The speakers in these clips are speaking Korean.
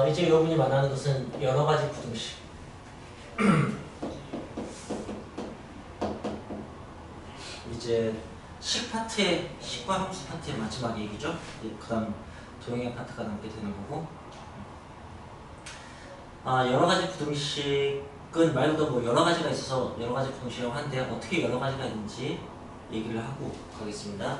이제 여러분이 만나는 것은 여러 가지 부등식. 이제 식과 함수 파트의 마지막 얘기죠. 그 다음 도형의 파트가 남게 되는 거고. 여러 가지 부등식은 말 그대로 뭐 여러 가지가 있어서 여러 가지 부등식이라고 하는데 어떻게 여러 가지가 있는지 얘기를 하고 가겠습니다.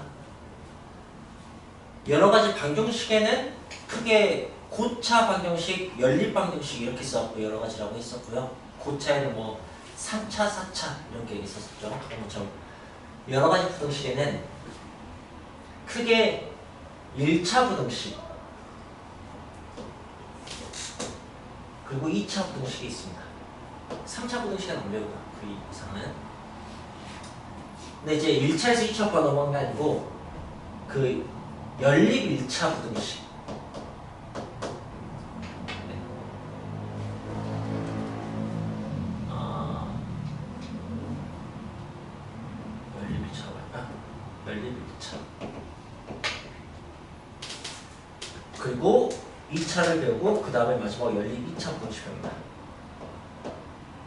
여러 가지 방정식에는 크게 고차 방정식, 연립 방정식 이렇게 써갖고 여러 가지라고 했었고요. 고차에는 뭐 3차, 4차 이런 게 있었었죠. 그런 여러 가지 부등식에는 크게 1차 부등식 그리고 2차 부등식이 있습니다. 3차 부등식은 안 배우고 그 이상은. 근데 이제 1차에서 2차가 넘어간 게 아니고 그 연립 1차 부등식. 네. 연립 1차라고 할까? 연립 1차. 그리고 2차를 배우고 그 다음에 마지막 연립 2차 부등식입니다.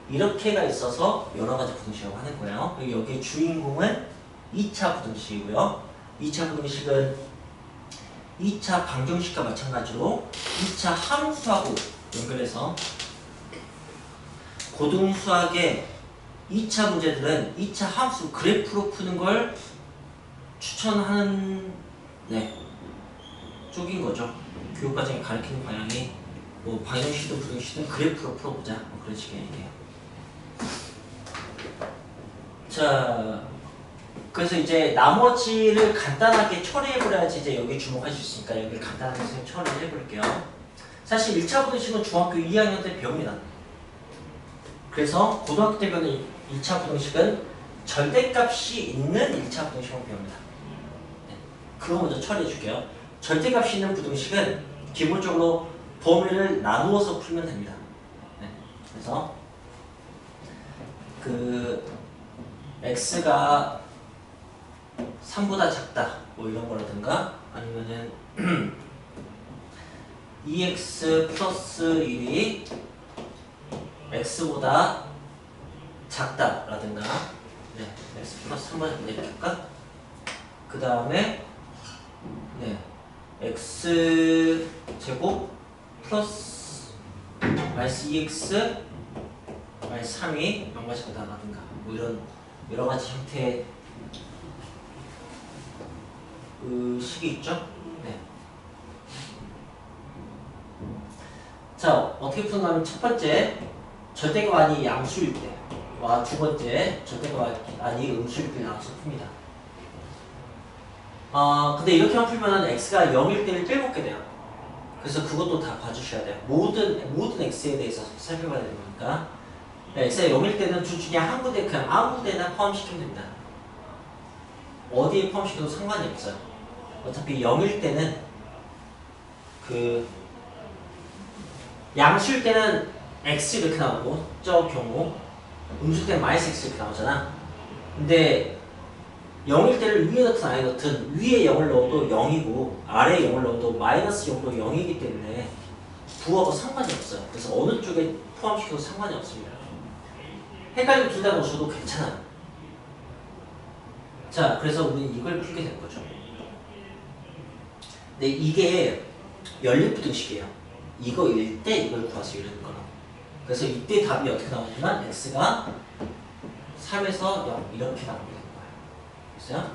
이렇게가 있어서 여러 가지 부등식이라고 하는 거예요. 그리고 여기에 주인공은 2차 부등식이고요. 2차 부등식은 2차 방정식과 마찬가지로 2차 함수하고 연결해서 고등수학의 2차 문제들은 2차 함수 그래프로 푸는 걸 추천하는 쪽인 거죠. 교육과정에 가르치는 방향이 뭐 방정식이든 부등식이든 그래프로 풀어보자 뭐 그런 식의 얘기예요. 자, 그래서 이제 나머지를 간단하게 처리해버려야지 이제 여기 주목할 수 있으니까 여기를 간단하게 처리를 해볼게요. 사실 1차 부등식은 중학교 2학년 때 배웁니다. 그래서 고등학교 때 배우는 2차 부등식은 절대값이 있는 1차 부등식을 배웁니다. 네, 그거 먼저 처리해 줄게요. 절대값이 있는 부등식은 기본적으로 범위를 나누어서 풀면 됩니다. 네, 그래서 x가 3보다 작다 뭐 이런 거라든가 아니면은 2x 플러스 1이 x보다 작다라든가 x 플러스 3보다 작다 이렇게 할까? 그 다음에 x 제곱 플러스 마이너스 2x 마이너스 3이 0과 같다라든가 뭐 이런 여러 가지 형태의 식이 있죠? 네. 자, 어떻게 푸는가면 첫 번째 절대값 아니 양수일 때와 두 번째 절대값 아니 음수일 때 나눠서 풉니다. 근데 이렇게만 풀면 x가 0일 때를 빼먹게 돼요. 그래서 그것도 다 봐주셔야 돼요. 모든 x에 대해서 살펴봐야 되는 거니까. x가 0일 때는 둘 중에 한 군데 그냥 아무 데나 포함시키면 됩니다. 어디에 포함시켜도 상관이 없어요. 어차피 0일 때는 양수일 때는 x 이렇게 나오고 저 경우 음수일 때는 마이너스 x 이렇게 나오잖아. 근데 0일 때를 위에 넣든 아래 넣든 위에 0을 넣어도 0이고 아래에 0을 넣어도 마이너스 0도 0이기 때문에 부호하고 상관이 없어요. 그래서 어느 쪽에 포함시켜도 상관이 없습니다. 헷갈리면 둘 다 넣으셔도 괜찮아요. 자, 그래서 우리는 이걸 풀게 된 거죠. 근데 이게 연립부등식이에요. 이거일 때 이걸 구해서 이러는 거는. 그래서 이때 답이 어떻게 나오냐면 x가 3에서 0 이렇게 나오게 되는 거예요. 됐어요?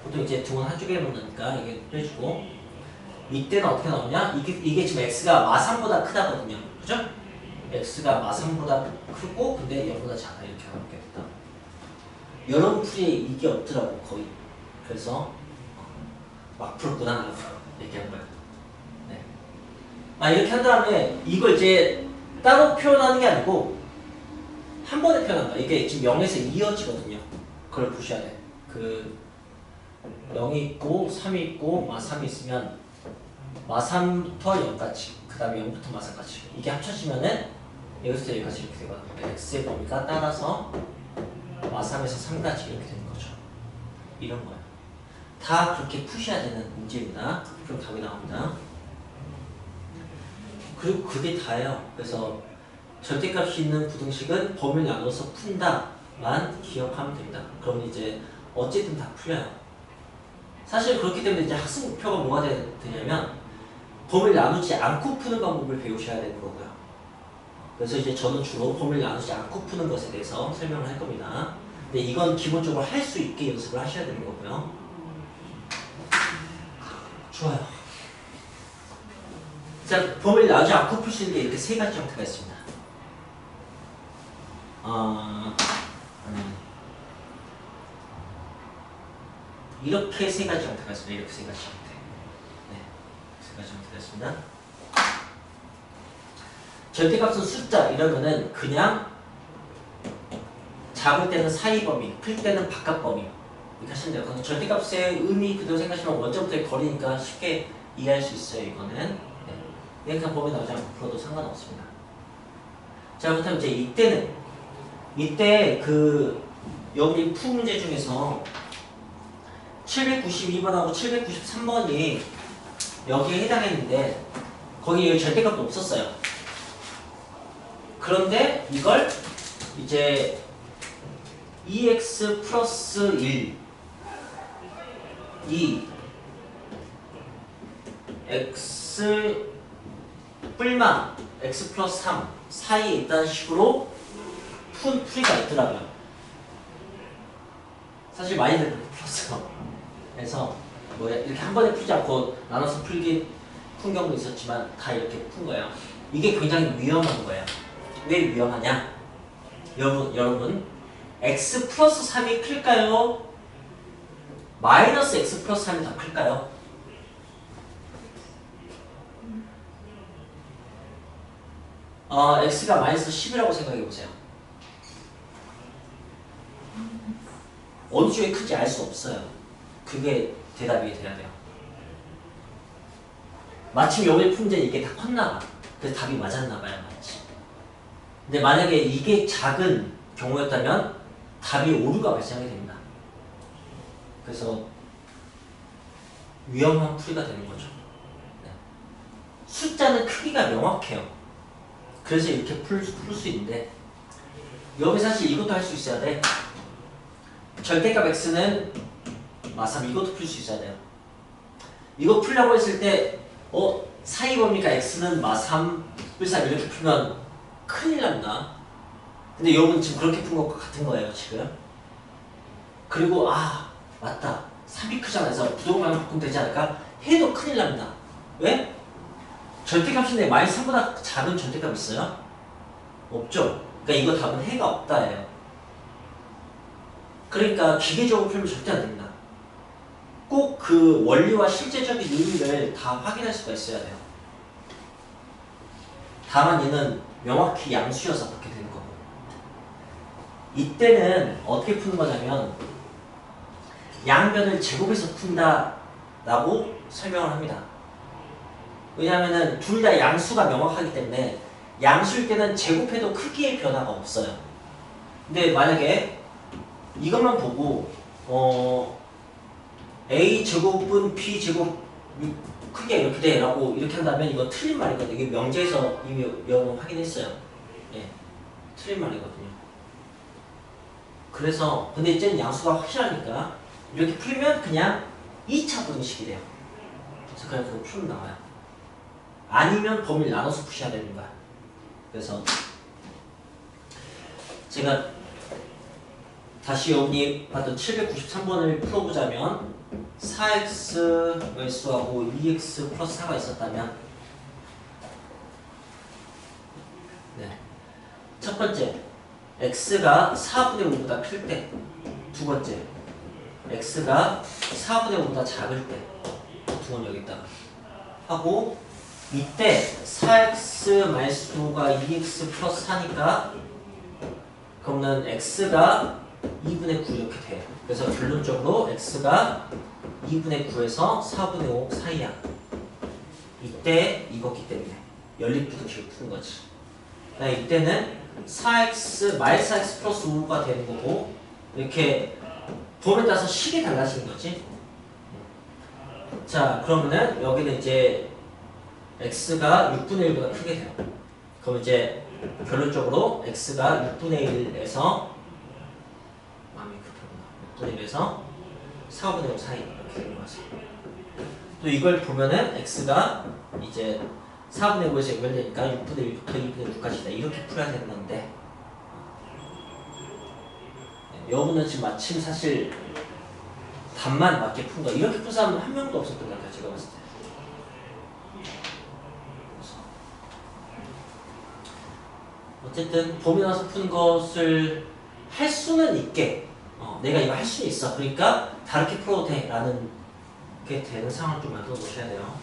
보통 이제 두 번 한쪽에 놓으니까 이게 빼주고 이때는 어떻게 나오냐? 이게 지금 x가 마삼보다 크다거든요. 그죠? x가 마삼보다 크고 근데 0보다 작아 이렇게 나오게 됐다. 여러분 풀이에 이게 없더라고 거의. 그래서 막 풀었구나 라고 얘기한 거예요. 네. 이렇게 한 다음에 이걸 이제 따로 표현하는 게 아니고 한 번에 표현한 거야. 이게 지금 0에서 이어지거든요. 그걸 보셔야 돼. 0이 있고 3이 있고 마3이 있으면 마3부터 0까지 그 다음에 0부터 마3까지 이게 합쳐지면은 여기서 여기까지 이렇게 되거든요. x의 범위가 따라서 마3에서 3까지 이렇게 되는 거죠. 이런 거예요. 다 그렇게 푸셔야 되는 문제입니다. 그럼 답이 나옵니다. 그리고 그게 다예요. 그래서 절대값이 있는 부등식은 범위를 나눠서 푼다만 기억하면 됩니다. 그럼 이제 어쨌든 다 풀려요. 사실 그렇기 때문에 이제 학습 목표가 뭐가 되냐면 범위를 나누지 않고 푸는 방법을 배우셔야 되는 거고요. 그래서 이제 저는 주로 범위를 나누지 않고 푸는 것에 대해서 설명을 할 겁니다. 근데 이건 기본적으로 할 수 있게 연습을 하셔야 되는 거고요. 좋아요. 자, 범위를 나누지 않고 풀 수 있는 게 이렇게 세 가지 형태가 있습니다. 이렇게 세 가지 형태가 있습니다. 이렇게 세 가지 형태. 네, 세 가지 형태가 있습니다. 절대값은 숫자 이러면은 그냥 작을 때는 사이 범위, 클 때는 바깥 범위 이렇게 하시면 돼요. 그래서 절대값의 의미 그대로 생각하시면 원점부터의 거리니까 쉽게 이해할 수 있어요. 이거는 네. 그냥 범위 나오지 않고 풀어도 상관없습니다. 자, 그렇다면 이제 이때 그 여기 푸 문제 중에서 792번하고 793번이 여기에 해당했는데 거기에 절대값도 없었어요. 그런데 이걸 이제 2x 플러스 1 x 뿔만 x 플러스 3 사이에 있다는 식으로 푼 풀이가 있더라고요. 사실 많이들 그렇게 풀었어요. 그래서 뭐 이렇게 한 번에 풀지 않고 나눠서 푼 경우도 있었지만 다 이렇게 푼 거예요. 이게 굉장히 위험한 거예요. 왜 위험하냐? 여러분 x 플러스 3이 클까요? 마이너스 x 플러스 3이 더 클까요? x가 마이너스 10이라고 생각해 보세요. 어느 쪽이 큰지 알 수 없어요. 그게 대답이 돼야 돼요. 마침 여기 푼 문제 이게 다 컸나 봐. 그래서 답이 맞았나 봐요. 맞지? 근데 만약에 이게 작은 경우였다면 답이 오류가 발생하게 됩니다. 그래서 위험한 풀이가 되는 거죠. 네. 숫자는 크기가 명확해요. 그래서 이렇게 풀 수 있는데 여기 사실 이것도 할 수 있어야 돼. 절대값 x는 마삼 이것도 풀 수 있어야 돼요. 이거 풀려고 했을 때 사이 범위가 x는 마3, 뿔3 이렇게 풀면 큰일 납니다. 근데 여러분 지금 그렇게 푼 것과 같은 거예요 지금. 그리고 맞다 3이 크잖아 해서 부동만 바꾸면 되지 않을까? 해도 큰일 납니다. 왜? 절대값인데 마이너스 3보다 작은 절대값 있어요? 없죠. 그러니까 이거 답은 해가 없다예요. 그러니까 기계적으로 풀면 절대 안 됩니다. 꼭 그 원리와 실제적인 의미를 다 확인할 수가 있어야 돼요. 다만 얘는 명확히 양수여서 그렇게 되는 거고. 이때는 어떻게 푸는 거냐면 양변을 제곱해서 푼다라고 설명을 합니다. 왜냐하면 둘 다 양수가 명확하기 때문에 양수일 때는 제곱해도 크기의 변화가 없어요. 근데 만약에 이것만 보고 a 제곱은 b 제곱 크기가 이렇게 돼 라고 이렇게 한다면 이거 틀린 말이거든요. 이게 명제에서 이미 여러분 확인했어요. 예, 틀린 말이거든요. 그래서 근데 이제는 양수가 확실하니까 이렇게 풀면 그냥 2차 부등식이 돼요. 그래서 그냥 그거 풀면 나와요. 아니면 범위를 나눠서 푸셔야 되는 거야. 그래서 제가 다시 여기 봤던 793번을 풀어보자면 4x 열수하고 2x 플러스 4가 있었다면 첫 번째 x가 4분의 5보다 클 때, 두 번째 x가 4분의 5보다 작을 때, 두 번 여기다가 하고 이때 4x 마이너스 5가 2x 플러스 4니까 그러면 x가 2분의 9 이렇게 돼요. 그래서 결론적으로 x가 2분의 9에서 4분의 5 사이야. 이때 이거기 때문에 연립부등식을 푸는 거지. 이때는 4x 마이너스 x 플러스 5가 되는 거고 이렇게 범위에 따라서 식이 달라지는 거지. 자, 그러면은 여기는 이제 x가 6분의 1보다 크게 돼요. 그럼 이제 결론적으로 x가 6분의 1에서 마음이 급하구나. 6분의 1에서 4분의 5 사이 이렇게 되는 거죠. 또 이걸 보면은 x가 이제 4분의 5에서 연결되니까 6분의 1부터 2분의 6까지다 이렇게 풀어야 되는 건데 여부는 지금 마침 사실 답만 맞게 푼 거 이렇게 푼 사람은 한 명도 없었던 것 같아요. 제가 봤을 때. 어쨌든 봄에 나서 푼 것을 할 수는 있게 내가 이거 할 수 있어. 그러니까 다르게 풀어도 돼 라는 게 되는 상황을 좀 만들어 놓으셔야 돼요.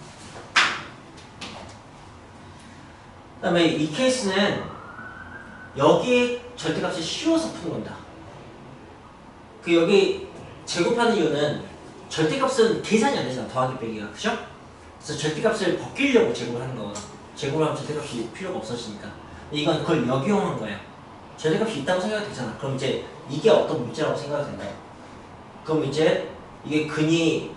그 다음에 이 케이스는 여기 절대값이 쉬워서 푸는 겁니다. 그 여기 제곱하는 이유는 절대값은 계산이 안 되잖아. 더하기 빼기가. 그죠? 그래서 절대값을 벗기려고 제곱을 하는 거거든. 제곱을 하면 절대값이 필요가 없어지니까. 이건 그걸 역이용한 거예요. 절대값이 있다고 생각이 되잖아. 그럼 이제 이게 어떤 문제라고 생각이 된다요. 그럼 이제 이게 근이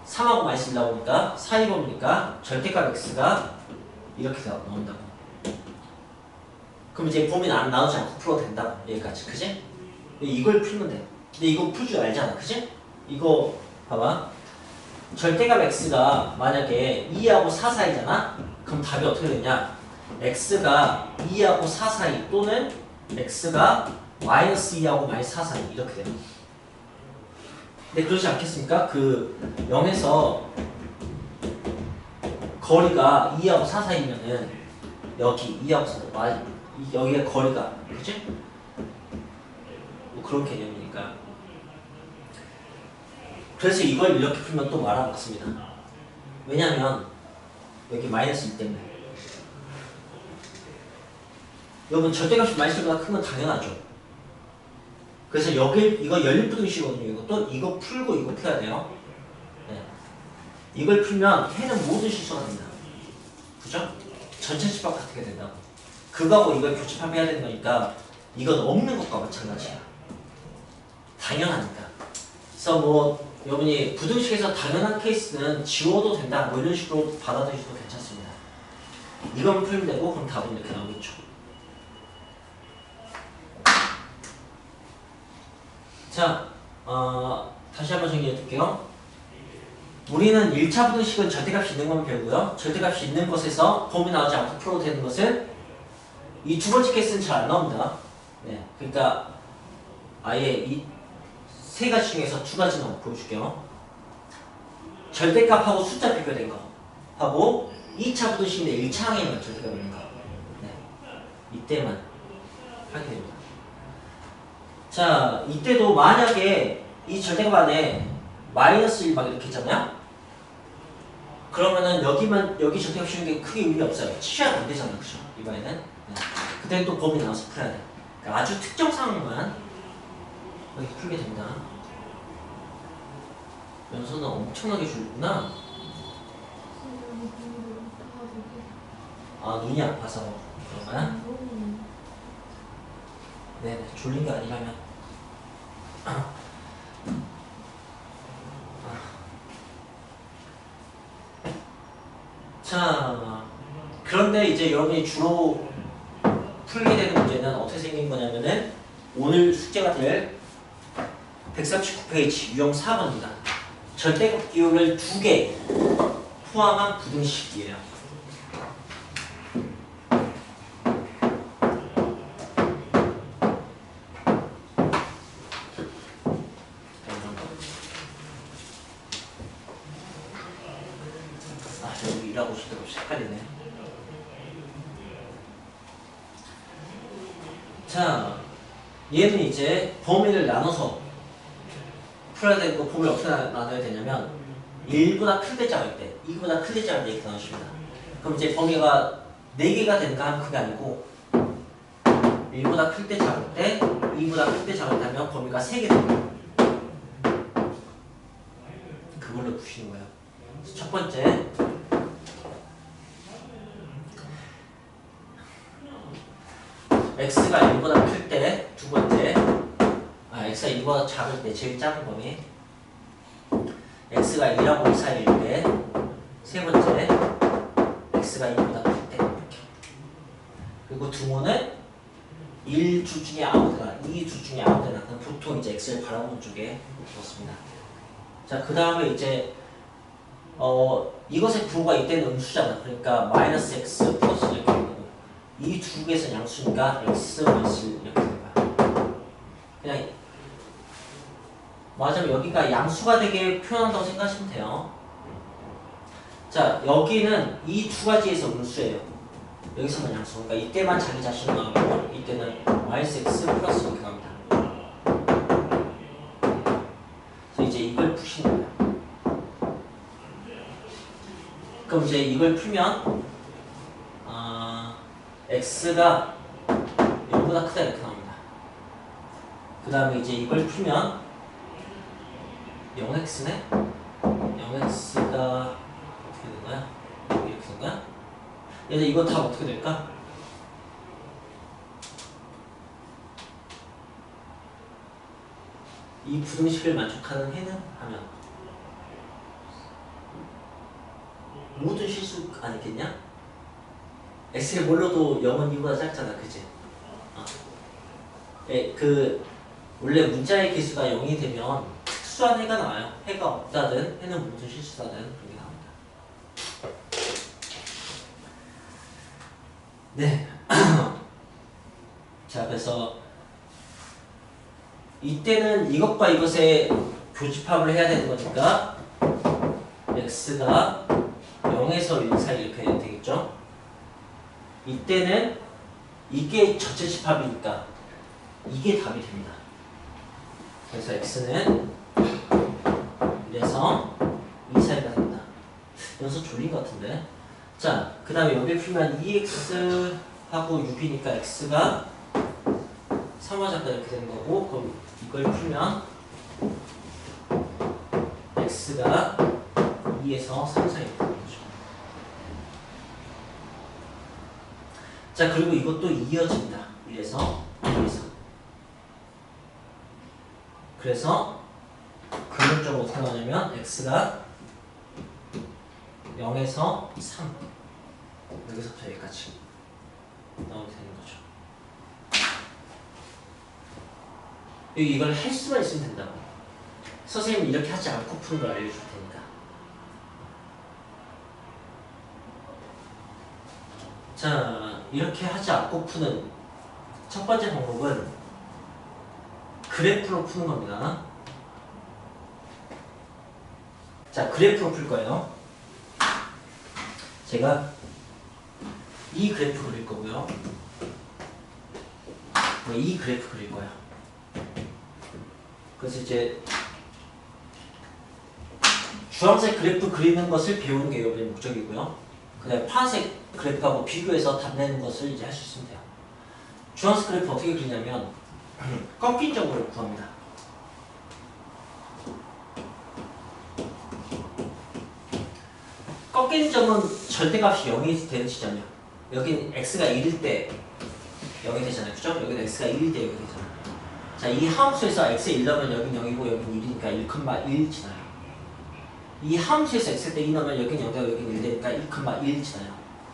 3하고 많이 쓰다 보니까 4,2번이니까 절대값 x가 이렇게 나온다고. 그럼 이제 범위 나누지 않고 풀어도 된다고. 여기까지. 그지? 이걸 풀면 돼. 근데 이거 풀 줄 알잖아. 그지? 이거 봐봐. 절대값 x가 만약에 2하고 4 사이잖아? 그럼 답이 어떻게 되냐? x가 2하고 4 사이 또는 x가 마이너스 2하고 마이너스 4 사이 이렇게 돼요. 근데 그러지 않겠습니까? 그 0에서 거리가 2하고 4 사이면은 여기 2하고 4 여기가 거리가 그치? 뭐 그런 개념이니까. 그래서 이걸 이렇게 풀면 또 알아먹습니다. 왜냐면 여기 마이너스 1 때문에. 여러분 절대값이 마이너스보다 큰 건 당연하죠. 그래서 여기 이거 연립부등식이거든요. 이것도 이거 풀고 이거 풀어야 돼요. 네. 이걸 풀면 해는 모든 실수가 됩니다. 그죠? 전체 집합 같게 된다고. 그거하고 이걸 교집합해야 되는 거니까 이건 없는 것과 마찬가지야. 당연하니까. 그래서 뭐 여러분이 부등식에서 당연한 케이스는 지워도 된다 뭐 이런 식으로 받아들이셔도 괜찮습니다. 이건 풀면 되고 그럼 답은 이렇게 나오겠죠. 자, 다시 한번 정리해 줄게요. 우리는 1차 부등식은 절대값이 있는 것만 배우고요. 절대값이 있는 것에서 범위 나오지 않고 풀어도 되는 것은 이 두 번째 케이스는 잘 안 나옵니다. 네, 그러니까 아예 이 세 가지 중에서 두 가지만 보여줄게요. 절대값하고 숫자 비교된 거 하고 2차 부등식인데 1차 항에만 절대값 있는 거. 네, 이때만 하게 됩니다. 자, 이때도 만약에 이 절대값 안에 마이너스 1 막 이렇게 있잖아요? 그러면은 여기 절대값 씌우는 게 크게 의미 없어요. 취약 안 되잖아. 그죠? 이번에는. 네. 그때 또 범위 나와서 풀어야 돼. 그러니까 아주 특정 상황만 이렇게 풀게 됩니다. 연서는 엄청나게 줄구나. 아, 눈이 아파서 그런 거야? 네네, 졸린 게 아니라면. 자, 그런데 이제 여러분이 주로 풀게 되는 문제는 어떻게 생긴 거냐면은 오늘 숙제가 될 139페이지 유형 4번입니다. 절대값 기호를 2개 포함한 부등식이에요. 여기 일하고 있을 때가 헷갈리네. 자, 얘는 이제 범위를 나눠서 풀어야 되는 거 범위를 어떻게 나눠야 되냐면 1보다 클 때 작을 때, 2보다 클 때 작을 때 이렇게 나눠줍니다. 그럼 이제 범위가 4개가 되는가 하면 그게 아니고 1보다 클 때 작을 때, 2보다 클 때 작을 때 하면 범위가 3개 됩니다. 그걸로 푸시는 거예요. 첫 번째 x가 1보다 클 때, 두 번째 x가 1보다 작을 때, 제일 작은 범위 x가 1하고 2 사이일 때, 세 번째 x가 2보다 클 때 이렇게. 그리고 등호는 1주 중에 아무데나, 2주 중에 아무데나. 보통 이제 x를 바라보는 쪽에 넣습니다. 자, 그 다음에 이제 이것의 부호가 이때는 음수잖아. 그러니까 마이너스 x 플러스 이렇게 되고 이 두 개에서 양수니까 x 마이너스 이렇게 되는 거야. 그냥 맞으면 여기가 양수가 되게 표현한다고 생각하시면 돼요. 자, 여기는 이 두 가지에서 음수예요. 여기서만 양수. 그러니까 이때만 자기 자신을 나오고 이때는 마이너스 x 플러스 이렇게 나옵니다. 그래서 이제 이걸 푸시는 거예요. 그럼 이제 이걸 풀면 x가 0보다 크다 이렇게 나옵니다. 그 다음에 이제 이걸 풀면 0x네? 0x가 어떻게 된 거야? 이렇게 된 거야? 얘들 이거 다 어떻게 될까? 이 부등식을 만족하는 해는 하면 모든 실수 아니겠냐? x를 몰라도 0은 2보다 작잖아, 그치? 그 원래 문자의 개수가 0이 되면 특수한 해가 나와요. 해가 없다든 해는 모든 실수다든 그렇게 나옵니다. 네. 자, 그래서 이때는 이것과 이것의 교집합을 해야 되는 거니까 x가 0에서 1 사이 이렇게 되겠죠? 이때는 이게 전체 집합이니까 이게 답이 됩니다. 그래서 x는 1에서 2 사이가 됩니다. 여기서 졸린 것 같은데. 자, 그 다음에 여기 풀면 2x하고 6이니까 x가 3화 작가 이렇게 되는 거고, 그럼 이걸 풀면 x가 2에서 3 사이 되는 거죠. 자, 그리고 이것도 이어집니다. 1에서 2에서. 그래서 근본적으로 어떻게 나오냐면 x가 0에서 3 여기서부터 여기까지 나오게 되는 거죠. 이걸 할 수만 있으면 된다고. 선생님이 이렇게 하지 않고 푸는 걸 알려줄 테니까. 자, 이렇게 하지 않고 푸는 첫 번째 방법은 그래프로 푸는 겁니다. 자, 그래프로 풀 거예요. 제가 이 그래프 그릴 거고요. 이 그래프 그릴 거예요. 그래서 이제 주황색 그래프 그리는 것을 배우는 게 여러분의 목적이고요. 그 다음에 파란색 그래프하고 비교해서 답 내는 것을 이제 할 수 있으면 돼요. 주황색 그래프 어떻게 그리냐면 꺾인 점을 구합니다. 꺾인 점은 절대값이 0이 되는 지점이야. 여긴 x가 1일 때 0이 되잖아요. 그죠? 여기는 x가 1일 때 0이 되잖아요. 자, 이 함수에서 x에 1 넣으면 여긴 0이고 여긴 1이니까 1,1 지나요. 이 함수에서 x 때 2 넣으면 여긴 0이고 여긴 1 되니까 1,1 지나요.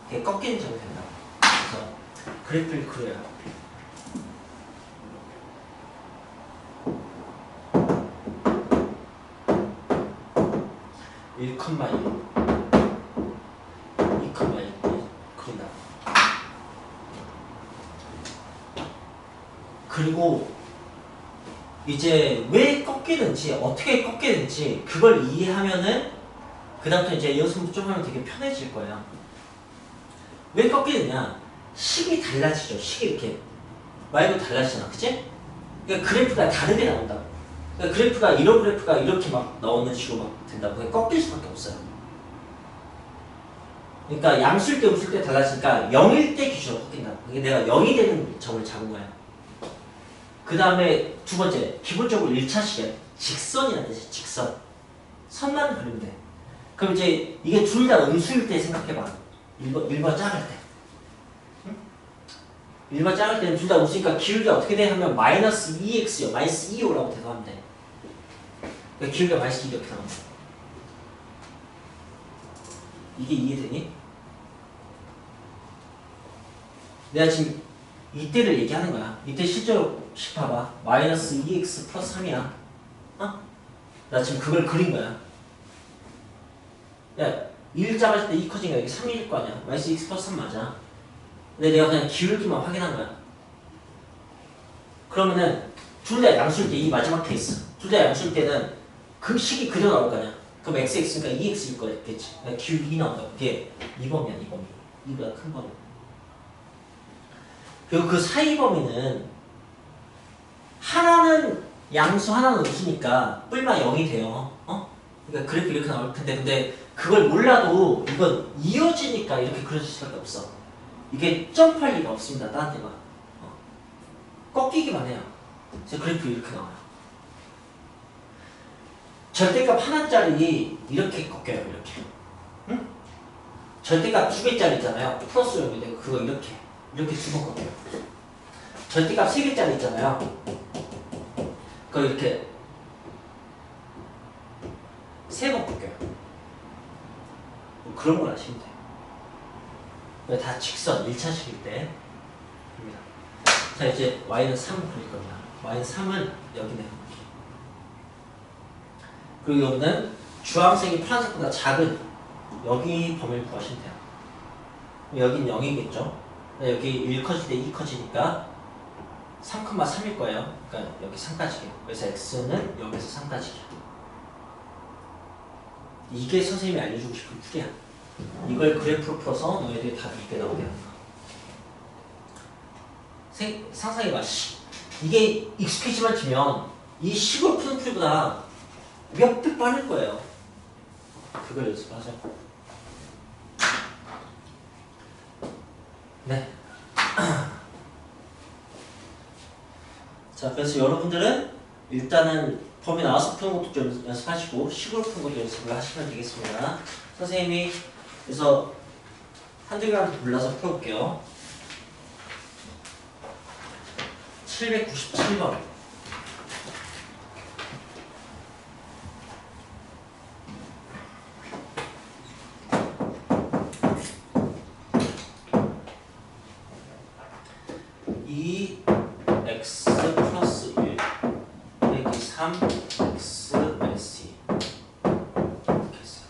그게 꺾이는 점이 된다. 그래서 그래프를 그려요. (1,1) 2,1 그린다. 그리고 이제 왜 꺾이는지 어떻게 꺾이는지 그걸 이해하면은 그 다음부터 이제 연습 좀 하면 되게 편해질 거예요. 왜 꺾이느냐? 식이 달라지죠. 식이 이렇게 말고 달라지잖아, 그치? 그러니까 그래프가 다르게 나온다고. 그러니까 그래프가 이런 그래프가 이렇게 막 나오는 식으로 막 된다고. 그러니까 꺾일 수밖에 없어요. 그러니까 양수일 때 음수일 때 달라지니까 0일 때 기준으로 꺾인다. 그게 내가 0이 되는 점을 잡은 거야. 그 다음에 두 번째, 기본적으로 1차식이야. 직선이라는 뜻이야. 직선. 선만 그리면 돼. 그럼 이제 이게 둘 다 음수일 때 생각해봐. 1번 작을 때. 응? 1번 작을 때는 둘 다 음수니까 기울기가 어떻게 돼? 하면 마이너스 2x요. 마이너스 2오라고 대답하면 돼. 그러니까 기울기가 마이너스 2 이렇게 나옵니다. 이게 이해되니? 내가 지금 이때를 얘기하는 거야. 이때 실제로 봐봐. 마이너스 2x 플러스 3이야. 어? 나 지금 그걸 그린 거야. 야, 1 잡았을 때 2 커지니까 여기 3일 거 아니야. 마이너스 2x 플러스 3 맞아. 근데 내가 그냥 기울기만 확인한 거야. 그러면은 둘 다 양수일 때 이 마지막 케이스. 둘 다 양수일 때는 그 식이 그대로 나올 거 아니야. 그럼 xx니까 2x일 거겠지. 그러니까 기울기 나온다고. 그게 2범이야, 2범이. 이보다 큰 범위. 그리고 그 사이 범위는 하나는 양수, 하나는 음수니까 뿔마 0이 돼요. 어? 그러니까 그래프 이렇게 나올 텐데, 근데 그걸 몰라도 이건 이어지니까 이렇게 그려질 수밖에 없어. 이게 점프할 리가 없습니다. 다른 데가. 꺾이기만 해요. 그래서 그래프 이렇게 나와요. 절대값 하나짜리 이렇게 꺾여요. 이렇게. 응? 절대값 2개짜리 있잖아요. 플러스 요이 되고 그거 이렇게 두 번 꺾여요. 절대값 3개짜리 있잖아요. 그거 이렇게 3번 꺾여요. 뭐 그런 걸 아시면 돼요. 다 직선 1차식일 때. 자, 이제 y는 3 그릴 겁니다. y는 3은 여기네요. 그리고 여기는 주황색이 파란색보다 작은 여기 범위를 구하시면 돼요. 여긴 0이겠죠. 여기 1 커질 때 2 커지니까 3,3일 거예요. 그러니까 여기 3까지예요. 그래서 x는 여기서 3까지예요. 이게 선생님이 알려주고 싶은 풀이야. 이걸 그래프로 풀어서 너희들이 답이 이게 나오게 하는 거야. 상상해봐. 이게 익숙해지만 지면 이 식으로 푸는 풀보다 몇 배 빠를 거예요. 그걸 연습하죠. 네. 자, 그래서 여러분들은 일단은 범위 나와서 푸는 것도 좀 연습하시고 식으로 푸는 것도 연습을 하시면 되겠습니다. 선생님이 그래서 한두 개만 골라서 풀어볼게요. 797번. 이 x 플러스 1 빼기 3 x 마이너스 2 이렇게 했어요.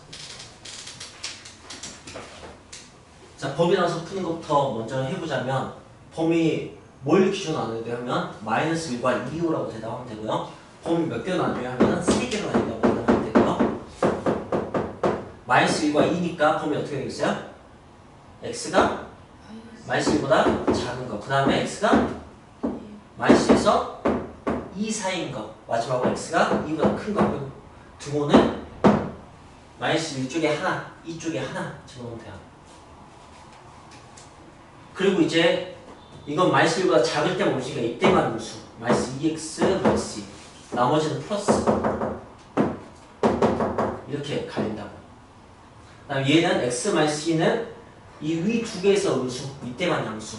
자, 범위 나와서 푸는 것부터 먼저 해보자면 범위 뭘 기준으로 나누게 하면 마이너스 1과 2호라고 대답하면 되고요. 범위 몇 개로 나누게 하면 3개로 나눈다고 대답하면 되고요. 마이너스 1과 2니까 범위 어떻게 되겠어요? x가 마이너스 1보다 작은 거. 그 다음에 x가 마이너스 1에서 2 사이인 거. 마지막으로 x가 2보다 큰 거. 등호는 마이너스 1쪽에 하나, 2쪽에 하나 집어넣으면 돼요. 그리고 이제 이건 마이너스 1보다 작을 때만 음수니까 이때만 음수. 마이너스 2x 마이너스 2. 나머지는 플러스. 이렇게 갈린다고. 그 다음 얘는 x 마이너스 2는 이 위 두 개에서 음수. 이때만 양수.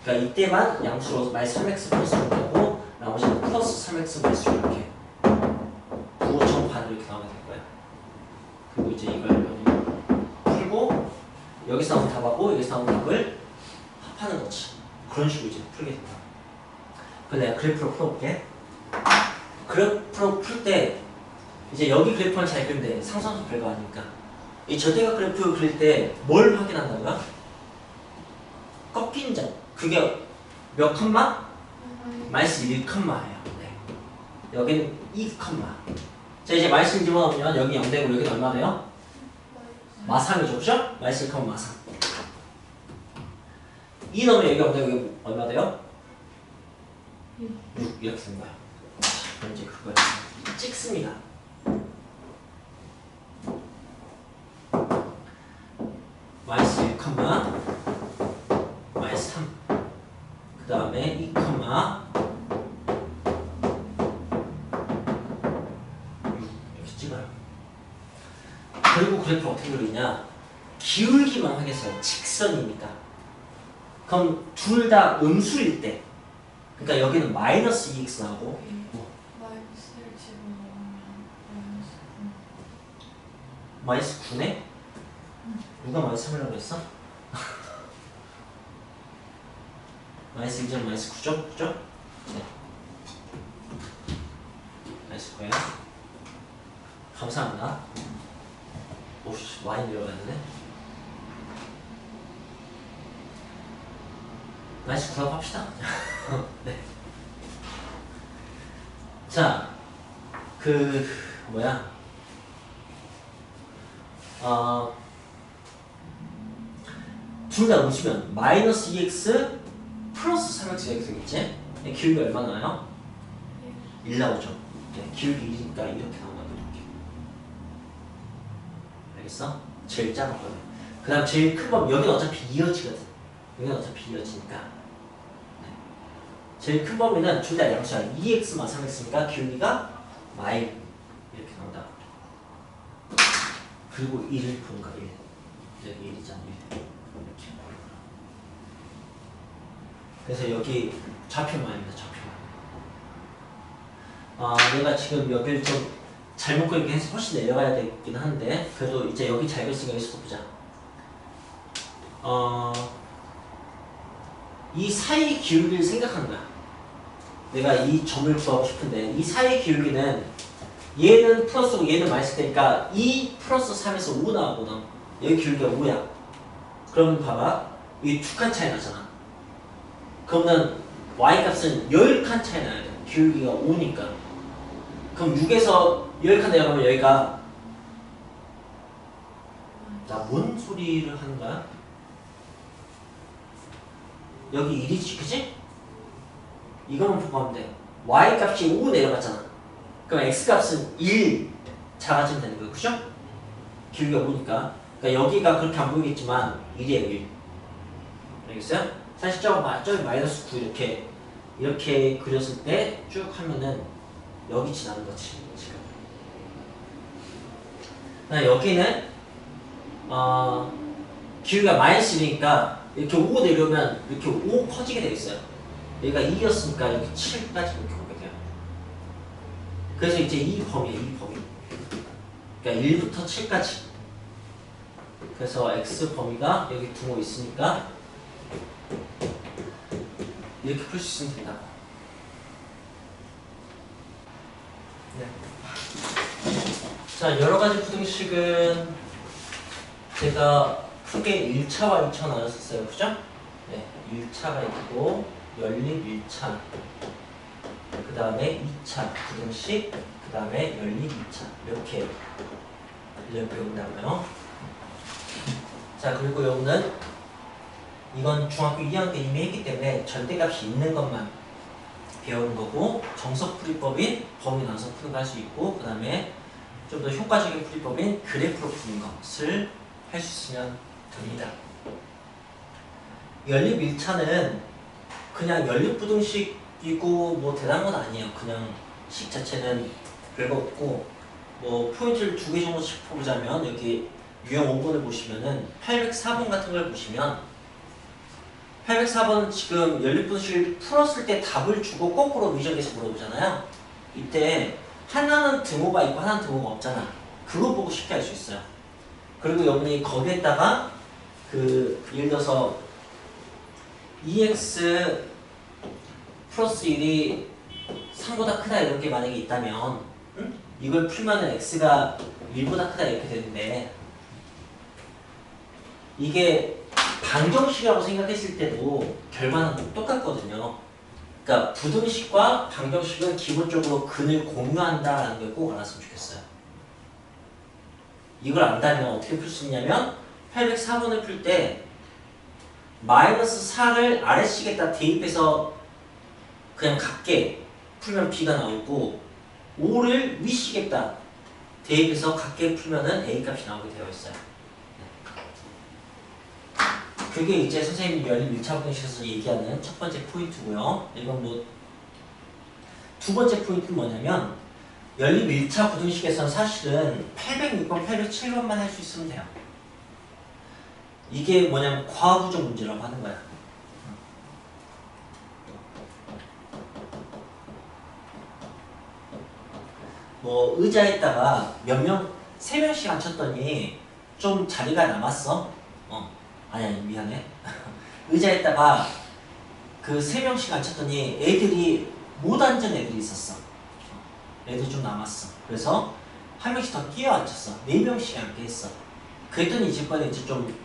그러니까 이때만 양수로 마이너스 3x 플러스 되고 나머지는 플러스 3x 마이너스 이렇게. 부호 정반으로 이렇게 나오게 될 거예요. 그리고 이제 이걸 여기 풀고 여기서 나온 답하고 여기서 나온 답을 합하는 거지. 그런 식으로 이제 풀게 된다. 그럼 내가 그래프로 풀어볼게. 그래프로 풀 때 이제 여기 그래프만 잘 그리면 돼. 상수함수 별거 아니니까. 이 절대값 그래프 그릴 때 뭘 확인한다고요? 꺾인 점. 그게 몇 컴마? 마이너스 1 컴마예요. 네. 여기는 2 컴마. 자, 이제 마이너스 1 집어넣으면 여기 0 되고 여기는 얼마 돼요? 마삼이죠, 그죠? 마이너스 1 컴마 마삼. 2 넣으면 여기 0 되고 여기 얼마 돼요? 6 이렇게 되는 거예요. 그럼 이제 그걸 찍습니다. 마이너스 1 컴마 마이너스 3. 그 다음에 2 컴마 6 이렇게 찍어요. 그리고 그래프 어떻게 그리냐? 기울기만 하겠어요. 직선이니까. 그럼 둘 다 음수일 때, 그러니까 여기는 마이너스 2x 나오고 마이너스 1 집어넣으면 마이너스 9네? 누가 마이너스 3이라고 했어? 마이너스 1점 마이너스 9죠? 그죠? 네. 마이너스 9예요. 감사합니다. 오씨 많이 내려갔는데. 마이너스 9라고 합시다. 네. 자, 뭐야? 둘 다 보시면 마이너스 2x 플러스 3x겠지? 기울기 얼마 나와요? 1 나오죠. 네, 기울기 1이니까 이렇게 나온다고 이렇게. 알겠어? 제일 작은 거는. 그 다음 제일 큰 범위, 여기는 어차피 이어지거든. 여기는 어차피 이어지니까. 네. 제일 큰 범위는 둘 다 양수야. 2x만 3x니까 기울기가 마일 이렇게 나온다. 그리고 1을 보는 거야. 1. 여기 1이잖아. 1. 이렇게. 그래서 여기 좌표만입니다. 좌표만. 내가 지금 여기를 좀 잘못 그리게 해서 훨씬 내려가야 되긴 한데 그래도 이제 여기 잘 그렸으니까 여기서 보자. 이 사이 기울기를 생각하는 거야. 내가 이 점을 구하고 싶은데 이 사이 기울기는 얘는 플러스고 얘는 마이너스 되니까 2 플러스 3에서 5 나오거든. 여기 기울기가 5야. 그럼 봐봐. 이 2칸 차이 나잖아. 그러면 y 값은 10칸 차이 나야 돼. 기울기가 5니까. 그럼 6에서 10칸 내려가면 여기가 나 뭔 소리를 하는 거야? 여기 1이지, 그치? 이거만 보고 하면 돼. y 값이 5 내려갔잖아. 그럼 x 값은 1 작아지면 되는 거예요, 그죠? 기울기가 5니까. 그러니까 여기가 그렇게 안 보이겠지만 1이에요, 1. 알겠어요? 사실 저기 마이너스 9 이렇게 그렸을 때 쭉 하면은 여기 지나는 거지, 지금. 여기는 기울기가 마이너스 1이니까 이렇게 5 내려오면 이렇게 5 커지게 되어 있어요. 여기가 2였으니까 이렇게 7까지 이렇게 오게 돼요. 그래서 이제 이 범위예요, 이 범위. 그러니까 1부터 7까지. 그래서 x 범위가 여기 등호 있으니까 이렇게 풀 수 있으면 된다. 네. 자, 여러 가지 부등식은 제가 크게 1차와 2차 나눴었어요. 그죠? 네. 1차가 있고, 연립 1차. 그 다음에 2차 부등식. 그 다음에 연립 2차. 이렇게 배운다고요. 자, 그리고 여기는 이건 중학교 2학년 때 이미 했기 때문에 절대값이 있는 것만 배우는 거고 정석풀이법인 범위 나눠서 푸는 거 할 수 있고 그 다음에 좀 더 효과적인 풀이법인 그래프로 푸는 것을 할 수 있으면 됩니다. 연립 1차는 그냥 연립부등식이고 뭐 대단한 건 아니에요. 그냥 식 자체는 별거 없고 뭐 포인트를 2개 정도씩 뽑자면 여기 유형 5번을 보시면은 804번 같은 걸 보시면 804번은 지금 연립분식을 풀었을 때 답을 주고 거꾸로 위적에서 물어보잖아요. 이때 하나는 등호가 있고 하나는 등호가 없잖아. 그거 보고 쉽게 알 수 있어요. 그리고 여러분이 거기에다가 예를 들어서 2x 플러스 1이 3보다 크다 이런 게 만약에 있다면 이걸 풀면은 x가 1보다 크다 이렇게 되는데 이게 방정식이라고 생각했을 때도 결과는 똑같거든요. 그러니까 부등식과 방정식은 기본적으로 근을 공유한다라는 걸 꼭 알았으면 좋겠어요. 이걸 안다면 어떻게 풀 수 있냐면 804번을 풀 때 마이너스 4를 아래식에다 대입해서 그냥 같게 풀면 b가 나오고 5를 위식에다 대입해서 같게 풀면은 a 값이 나오게 되어 있어요. 그게 이제 선생님이 연립 1차 부등식에서 얘기하는 첫 번째 포인트고요. 이건 뭐 두 번째 포인트는 뭐냐면 연립 1차 부등식에서는 사실은 806번, 807번만 할 수 있으면 돼요. 이게 뭐냐면 과부적 문제라고 하는 거야. 뭐 의자에다가 몇 명, 3명씩 앉혔더니 좀 자리가 남았어. 아니 미안해. 의자에다가 그 3명씩 앉혔더니 애들이 못 앉은 애들이 있었어. 애들 좀 남았어. 그래서 한 명씩 더 끼어 앉혔어. 4명씩 앉게 했어. 그랬더니 이번에 이제 좀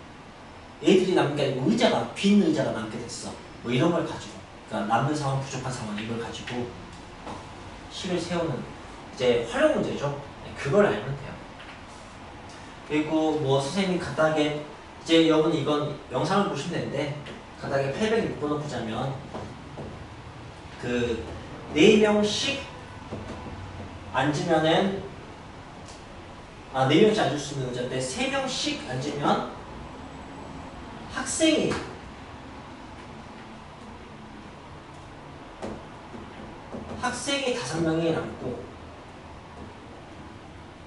애들이 남은 게 아니고 의자가 빈 의자가 남게 됐어. 뭐 이런 걸 가지고, 그러니까 남는 상황, 부족한 상황 이걸 가지고 식을 세우는 이제 활용 문제죠. 그걸 알면 돼요. 그리고 뭐 선생님이 간단하게 이제 여러분 이건 영상을 보시면 되는데 간단하게 806번을 보자면 그 4명씩 앉으면은 4명씩 앉을 수 있는 의자인데 3명씩 앉으면 학생이 5명이 남고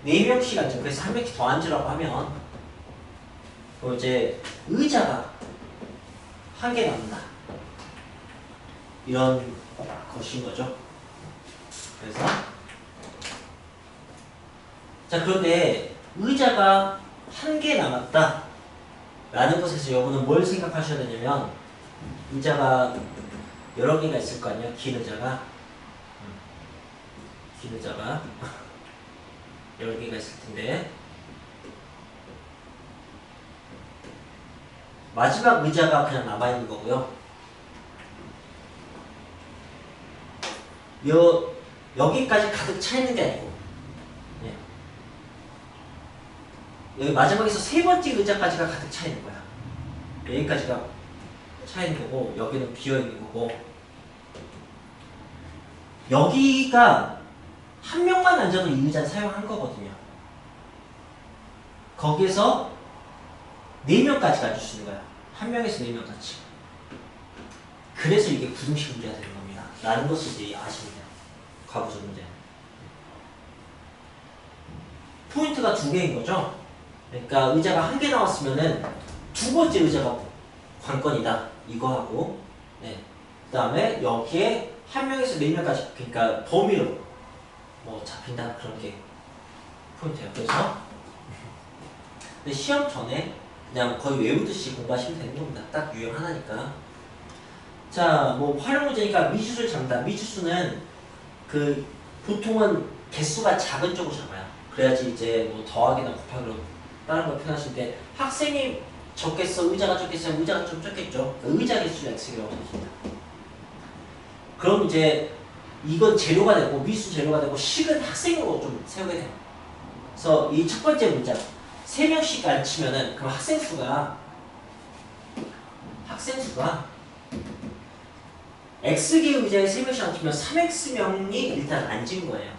4명씩 앉으면, 그래서 한 명씩 더 앉으라고 하면 그럼 이제 의자가 1개 남는다. 이런 것인 거죠. 그래서 자, 그런데 의자가 1개 남았다 라는 것에서 여러분은 뭘 생각하셔야 되냐면 의자가 여러 개가 있을 거 아니야. 긴 의자가 여러 개가 있을 텐데 마지막 의자가 그냥 남아있는 거고요. 여기까지 가득 차 있는 게 아니고, 예. 여기 마지막에서 3번째 의자까지가 가득 차 있는 거야. 여기까지가 차 있는 거고, 여기는 비어 있는 거고, 여기가 한 명만 앉아도 이 의자를 사용한 거거든요. 거기에서 4명까지 앉을 수 있는 거야. 1명에서 4명까지. 그래서 이게 구등식 문제가 되는 겁니다. 라는 것을 이제 아시면 돼요. 과부적 문제. 포인트가 2개인 거죠. 그러니까 의자가 1개 나왔으면은 2번째 의자가 관건이다. 이거 하고, 네. 그 다음에 여기에 1명에서 4명까지, 그러니까 범위로 뭐 잡힌다. 그런 게 포인트예요. 그래서 근데 시험 전에 그냥 거의 외우듯이 공부하시면 되는 겁니다. 딱 유형 하나니까. 자, 뭐 활용 문제니까 미지수를 잡는다. 미지수는 그 보통은 개수가 작은 쪽으로 잡아요. 그래야지 이제 뭐 더하기나 곱하기로 다른 걸 표현하실 때 학생이 적겠어, 의자가 적겠어, 의자가 좀 적겠죠. 의자 개수가 x라고 하십니다. 그럼 이제 이건 재료가 되고 미수 재료가 되고 식은 학생으로 좀 세우게 돼요. 그래서 이 첫 번째 문장 3명씩 앉히면은 그럼 학생 수가 X개 의자에 3명씩 앉히면 3X명이 일단 앉은 거예요.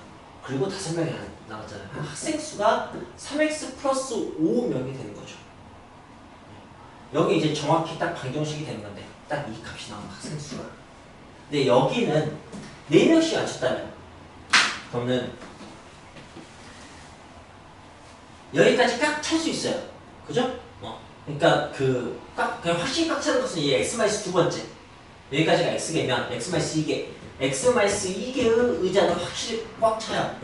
그리고 5명이 나왔잖아요. 학생 수가 3X 플러스 5명이 되는 거죠. 여기 이제 정확히 딱 방정식이 되는 건데 딱 이 값이 나오는 학생 수가. 근데 여기는 4명씩 앉혔다면 그러면 여기까지 꽉 찰 수 있어요. 그죠? 그러니까 그냥 확실히 꽉 차는 것은 이 x-2번째. 여기까지가 x개면 x-2개. x-2개의 의자는 확실히 꽉 차요.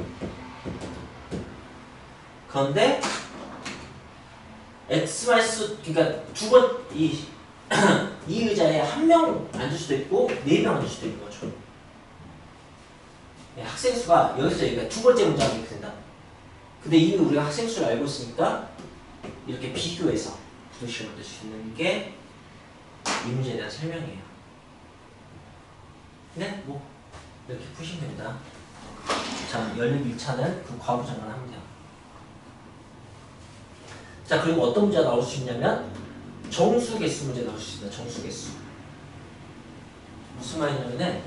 그런데 그러니까 이 의자에 1명 앉을 수도 있고 4명 앉을 수도 있는 거죠. 네, 학생 수가 여기서 여기가 2번째 문장이 이렇게 된다. 근데 이미 우리가 학생 수를 알고 있으니까 이렇게 비교해서 부등식을 만들 수 있는 게 이 문제에 대한 설명이에요. 네, 뭐 이렇게 푸시면 됩니다. 자, 연립 1차는 그 과부정만 하면 돼요. 자, 그리고 어떤 문제가 나올 수 있냐면 정수개수 문제 나올 수 있습니다. 정수개수. 무슨 말이냐면은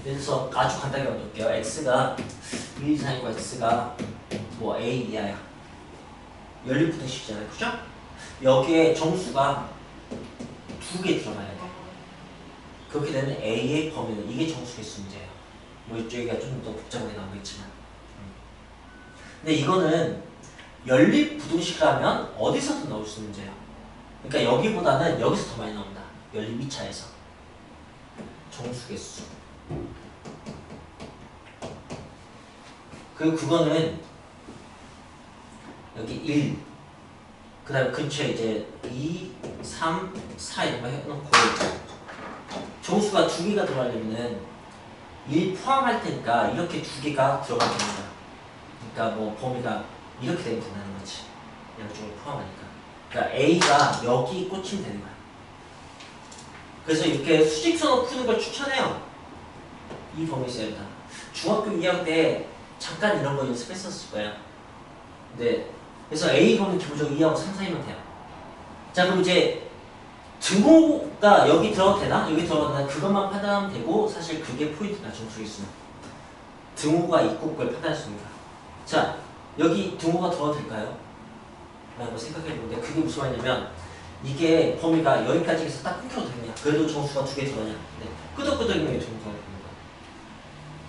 예를 들어서 아주 간단하게 만들게요. x가 1 이상이고 x가 뭐 a 이하야. 연립부등식이잖아요. 그죠? 여기에 정수가 2개 들어가야 돼. 그렇게 되면 a의 범위는 이게 정수개수 문제예요. 뭐 이쪽이가 좀 더 복잡하게 나오겠지만. 근데 이거는 연립부등식이라면 어디서든 넣을 수 있는 문제예요. 그러니까 여기보다는 여기서 더 많이 나온다. 연립 2차에서. 정수개수. 그리고 그거는 여기 1, 그 다음에 근처에 이제 2, 3, 4 이런 거 해놓고 정수가 2개가 들어가려면은 1 포함할 테니까 이렇게 2개가 들어가야 됩니다. 그러니까 뭐 범위가 이렇게 되면 된다는 거지. 양쪽을 포함하니까. 그러니까 A가 여기 꽂히면 되는 거야. 그래서 이렇게 수직선을 푸는 걸 추천해요. 이 범위 있어야 된다. 중학교 2학년 때 잠깐 이런 거 연습했었을 거야. 네. 그래서 A 범위 기본적으로 2하고 3 사이면 돼요. 자, 그럼 이제 등호가 여기 들어가도 되나? 여기 들어가도 되나? 그것만 판단하면 되고, 사실 그게 포인트다, 정수일 수는. 등호가 있고 그걸 판단할 수 있는 거야. 자, 여기 등호가 들어가도 될까요? 라고 생각해보는데, 그게 무슨 말이냐면, 이게 범위가 여기까지 해서 딱 끊겨도 되느냐? 그래도 정수가 2개 들어가냐? 네. 끄덕끄덕이면 정수가 됩니다.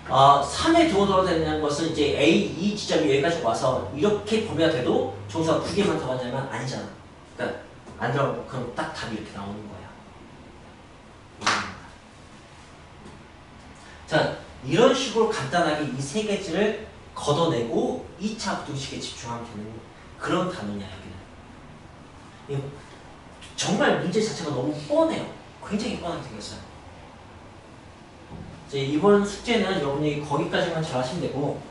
3의 등호 들어가도 되냐는 것은 이제 A, 이 지점이 여기까지 와서 이렇게 범위가 돼도 정수가 2개만 들어가냐면 아니잖아. 그러니까 안 들어가고 그럼 딱 답이 이렇게 나오는 거야. 자, 이런 식으로 간단하게 이 세 가지를 걷어내고 2차 부등식에 집중하면 되는 그런 단어냐 여기는. 정말 문제 자체가 너무 뻔해요. 굉장히 뻔하게 생겼어요. 이제 이번 숙제는 여러분이 거기까지만 잘 하시면 되고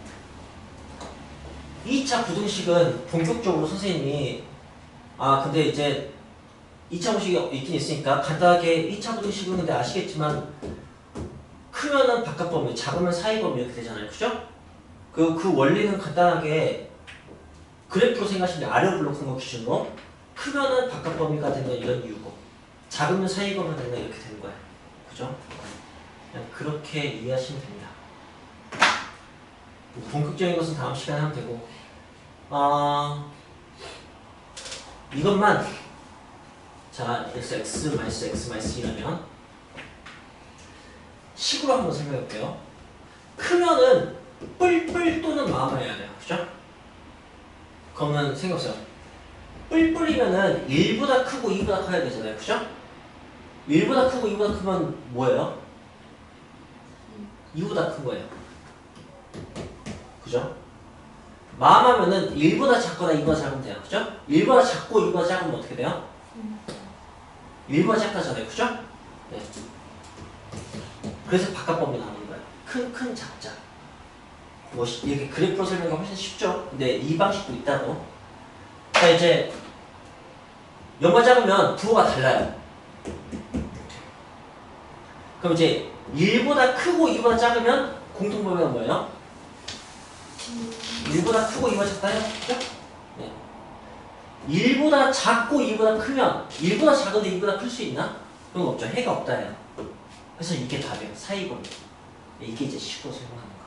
2차 부등식은 본격적으로 선생님이 근데 이제 2차 부등식이 있긴 있으니까 간단하게 2차 부등식은 근데 아시겠지만 크면은 바깥 범위, 작으면 사이 범위 이렇게 되잖아요. 그죠? 그 원리는 간단하게 그래프로 생각하시면 아래 블록 큰 거 기준으로 크면은 바깥 범위가 되는 이런 이유고 작으면 사이 범위가 되는 이렇게 되는 거예요. 그죠? 그냥 그렇게 이해하시면 됩니다. 본격적인 것은 다음 시간에 하면 되고 이것만 자 x 마이너스 x 마이너스 2라면 식으로 한번 설명해 볼게요. 크면은 뿔뿔 또는 마마해야 돼요. 그죠? 그러면 생각해보세요. 뿔뿔이면은 1보다 크고 2보다 커야 되잖아요. 그죠? 1보다 크고 2보다 크면 뭐예요? 2보다 큰 거예요. 그죠? 마마면은 1보다 작거나 2보다 작으면 돼요. 그죠? 1보다 작고 2보다 작으면 어떻게 돼요? 1보다 작다잖아요. 그죠? 네. 그래서 바깥 범위 나오는 거예요. 큰 작자. 뭐 이렇게 그래프로 설명하기 훨씬 쉽죠? 근데 이 방식도 있다고. 자, 이제 0과 작으면 부호가 달라요. 그럼 이제 1보다 크고 2보다 작으면 공통범위가 뭐예요? 1보다 크고 2보다 작다요? 그죠? 네. 1보다 작고 2보다 크면 1보다 작은데 2보다 클 수 있나? 그런 거 없죠. 해가 없다예요. 그래서 이게 답이에요. 사이범위. 이게 이제 식으로 설명하는 거예요.